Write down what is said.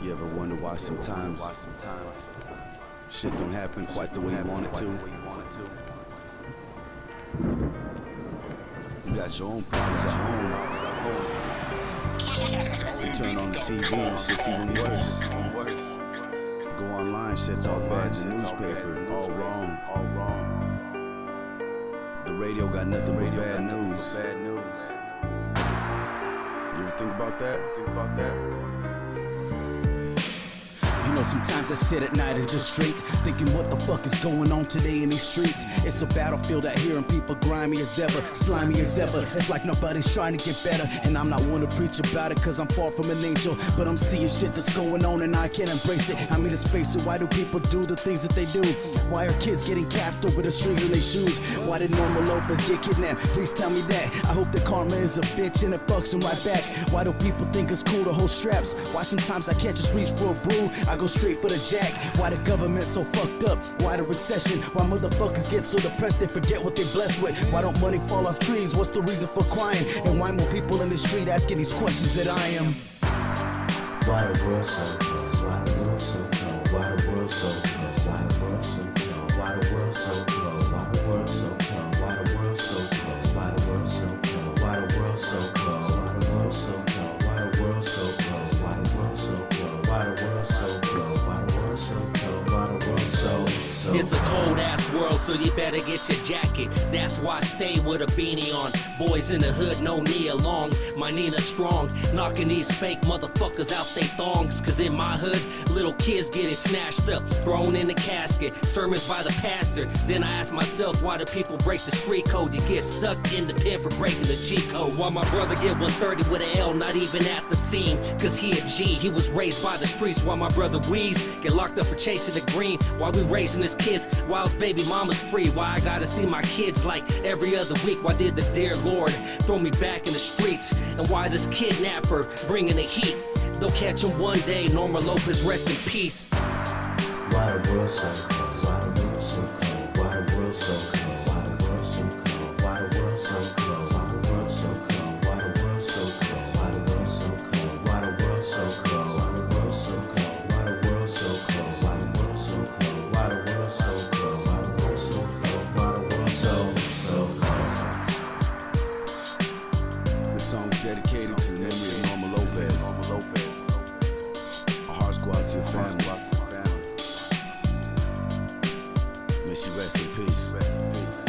You ever wonder why sometimes shit don't happen quite the way you want it to? You got your own problems at home. You turn on the TV and shit's even worse. Go online, shit's all bad. The newspaper, all wrong. The radio got nothing but bad news. You ever think about that? You know, sometimes I sit at night and just drink, thinking what the fuck is going on today in these streets. It's a battlefield out here and people grimy as ever, slimy as ever. It's like nobody's trying to get better, and I'm not one to preach about it cause I'm far from an angel, but I'm seeing shit that's going on and I can't embrace it. I mean, let's face it, why do people do the things that they do? Why are kids getting capped over the strings in their shoes? Why did Norma Lopez get kidnapped? Please tell me that. I hope that karma is a bitch and it fucks them right back. Why do people think it's cool to hold straps? Why sometimes I can't just reach for a brew? I go straight for the jack. Why the government so fucked up? Why the recession? Why motherfuckers get so depressed they forget what they're blessed with? Why don't money fall off trees? What's the reason for crying? And why more people in the street asking these questions that I am? Why the world so close? Why the world so close? Why the world so close? Why the world so close? Why the world so close? Why the world so close? Why the world so close? Why the world so close? Why the world so close? Why the world so close? Why the world so close? Why the world so close? Why the world so close? Why the world so close? Why the world so It's a cold ass world, so you better get your jacket. That's why I stay with a beanie on. Boys in the hood, no knee along. My Nina strong, knocking these fake motherfuckers out they thongs. Cause in my hood, little kids getting snatched up, thrown in the casket, sermons by the pastor. Then I ask myself, why do people break the street code? You get stuck in the pen for breaking the G code. Why my brother get 130 with an L, not even at the scene? Cause he a G, he was raised by the streets. Why my brother Weeze get locked up for chasing the green? Why we raising his kids while his baby mama's free? Why I gotta see my kids like every other week? Why did the dear Lord throw me back in the streets? And why this kidnapper bringing the heat? They'll catch him one day. Norma Lopez, rest in peace. Why the world so close? Why the world so close? Why the world so close? Why the world so close? Why the world so close? Why the world so close? Why the world so close? Why the world so close? Why the world so close? Why the world so close? Why the world so close? Why the world so close? Why the world so close? Why the world so close? Why the world so close? This song's dedicated to the memory of Norma Lopez. Our hearts go out to your family. May she rest in peace.